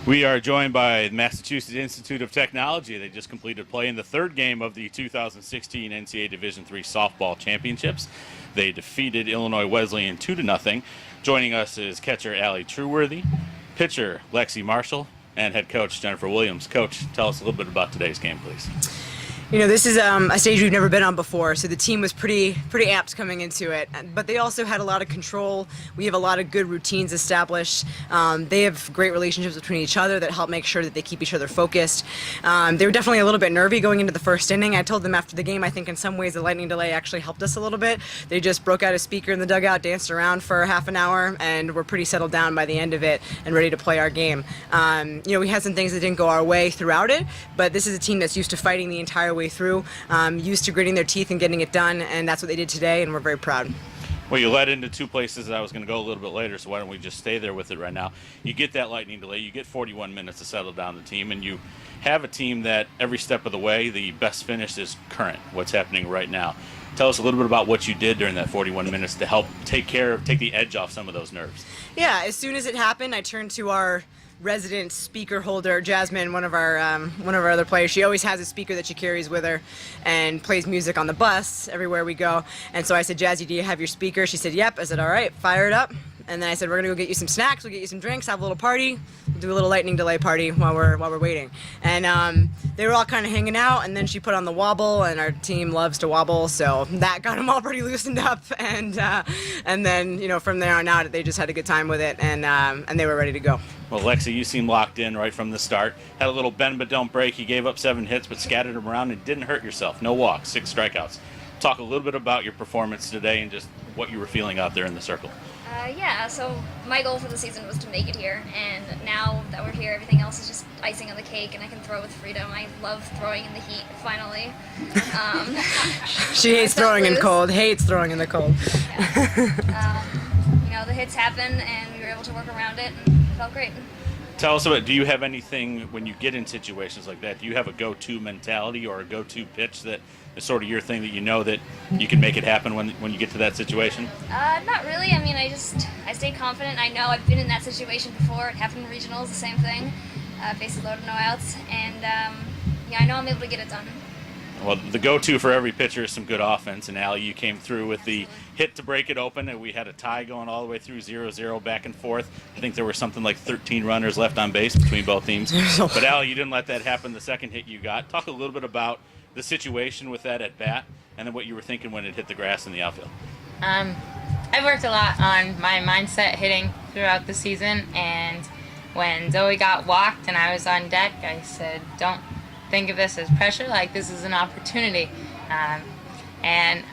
We are joined by the Massachusetts Institute of Technology. They just completed play in the third game of the 2016 NCAA Division III Softball Championships. They defeated Illinois Wesleyan 2-0. Joining us is catcher Ali Trueworthy, pitcher Lexi Marshall, and head coach Jennifer Williams. Coach, tell us a little bit about today's game, please. You know, this is a stage we've never been on before, so the team was pretty amped coming into it. But they also had a lot of control. We have a lot of good routines established. They have great relationships between each other that help make sure that they keep each other focused. They were definitely a little bit nervy going into the first inning. I told them after the game, I think in some ways the lightning delay actually helped us a little bit. They just broke out a speaker in the dugout, danced around for half an hour, and were pretty settled down by the end of it and ready to play our game. You know, we had some things that didn't go our way throughout it, but this is a team that's used to fighting the entire way through, used to gritting their teeth and getting it done, and that's what they did today, and we're very proud. Well, you led into two places that I was going to go a little bit later, so why don't we just stay there with it right now. You get that lightning delay, you get 41 minutes to settle down the team, and you have a team that every step of the way, the best finish is current, what's happening right now. Tell us a little bit about what you did during that 41 minutes to help take the edge off some of those nerves. Yeah, as soon as it happened, I turned to our resident speaker holder, Jasmine, one of our other players. She always has a speaker that she carries with her and plays music on the bus everywhere we go. And so I said, Jazzy, do you have your speaker? She said, yep. I said, all right, fire it up. And then I said, we're gonna go get you some snacks, we'll get you some drinks, have a little party, we'll do a little lightning delay party while we're waiting. And they were all kind of hanging out, and then she put on the wobble, and our team loves to wobble, so that got them all pretty loosened up. And then, you know, from there on out, they just had a good time with it, and they were ready to go. Well, Lexi, you seemed locked in right from the start. Had a little bend but don't break. You gave up 7 hits, but scattered them around and didn't hurt yourself. No walks, 6 strikeouts. Talk a little bit about your performance today and just what you were feeling out there in the circle. Yeah, so my goal for the season was to make it here, and now that we're here, everything else is just icing on the cake, and I can throw with freedom. I love throwing in the heat, finally. She hates throwing in cold, hates throwing in the cold. Yeah. You know, the hits happened, and we were able to work around it, and it felt great. Tell us about, do you have anything when you get in situations like that? Do you have a go-to mentality or a go-to pitch that is sort of your thing that you know that you can make it happen when you get to that situation? Not really. I mean, I stayed confident. I know I've been in that situation before. It happened in regionals, the same thing. Bases loaded, no outs, and yeah, I know I'm able to get it done. Well, the go-to for every pitcher is some good offense, and Ali, you came through with the hit to break it open, and we had a tie going all the way through 0-0 back and forth. I think there were something like 13 runners left on base between both teams. But Ali, you didn't let that happen the second hit you got. Talk a little bit about the situation with that at bat, and then what you were thinking when it hit the grass in the outfield. I've worked a lot on my mindset hitting throughout the season, and when Zoe got walked and I was on deck, I said, don't think of this as pressure, like this is an opportunity. And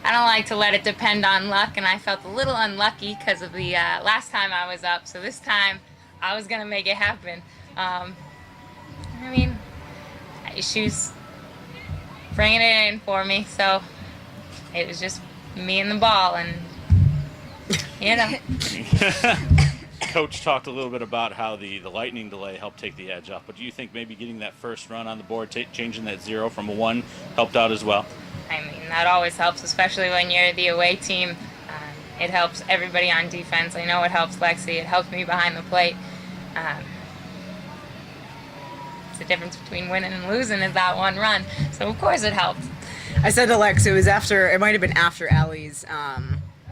I don't like to let it depend on luck, and I felt a little unlucky because of the last time I was up, so this time I was going to make it happen. I mean, she was bringing it in for me, so it was just me and the ball, and you know. Coach talked a little bit about how the lightning delay helped take the edge off, but do you think maybe getting that first run on the board, changing that 0 from a 1, helped out as well? I mean, that always helps, especially when you're the away team. It helps everybody on defense. I know it helps Lexi. It helps me behind the plate. It's the difference between winning and losing is that one run. So, of course, it helped. I said to Lex, it might have been after Ali's,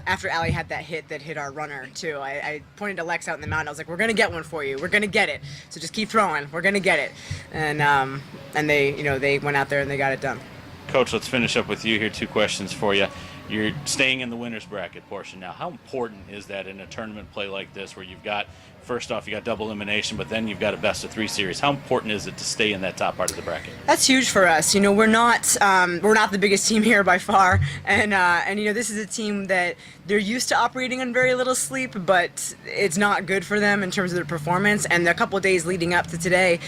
after Ali had that hit our runner too. I pointed to Lex out in the mountain. I was like, we're gonna get one for you. We're gonna get it. So just keep throwing. We're gonna get it. And they, you know, they went out there and they got it done. Coach, let's finish up with you here. 2 questions for you. You're staying in the winner's bracket portion now. How important is that in a tournament play like this, where you've got, first off, you got double elimination, but then you've got a best-of-3 series? How important is it to stay in that top part of the bracket? That's huge for us. You know, we're not the biggest team here by far, and you know, this is a team that they're used to operating on very little sleep, but it's not good for them in terms of their performance. And the couple of days leading up to today,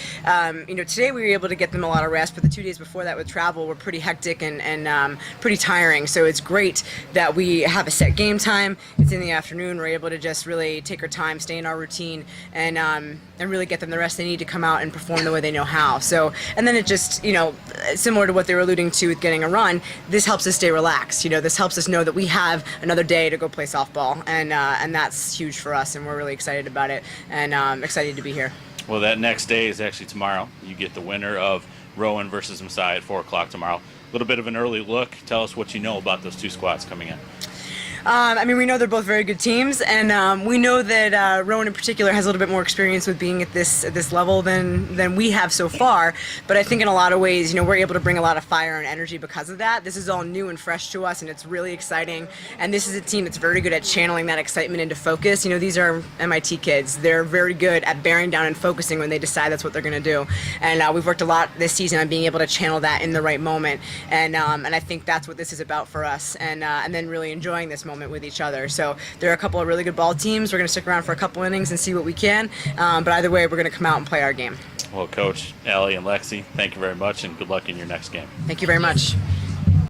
you know, today we were able to get them a lot of rest, but the 2 days before that with travel were pretty hectic and pretty tiring. So it's great that we have a set game time. It's in the afternoon. We're able to just really take our time, stay in our routine, and really get them the rest they need to come out and perform the way they know how. So, and then it just, you know, similar to what they were alluding to with getting a run, this helps us stay relaxed. You know, this helps us know that we have another day to go play softball, and that's huge for us, and we're really excited about it, and excited to be here. Well, that next day is actually tomorrow. You get the winner of Rowan versus Messiah at 4 o'clock tomorrow. A little bit of an early look. Tell us what you know about those two squads coming in. I mean, we know they're both very good teams, and we know that Rowan in particular has a little bit more experience with being at this level than we have so far. But I think in a lot of ways, we're able to bring a lot of fire and energy because of that. This is all new and fresh to us, and it's really exciting. And this is a team that's very good at channeling that excitement into focus. These are MIT kids. They're very good at bearing down and focusing when they decide that's what they're going to do. And we've worked a lot this season on being able to channel that in the right moment. And I think that's what this is about for us. And then really enjoying this moment with each other. So there are a couple of really good ball teams. We're going to stick around for a couple innings and see what we can. But either way, we're going to come out and play our game. Well, Coach, Ali, and Lexi, thank you very much, and good luck in your next game. Thank you very much.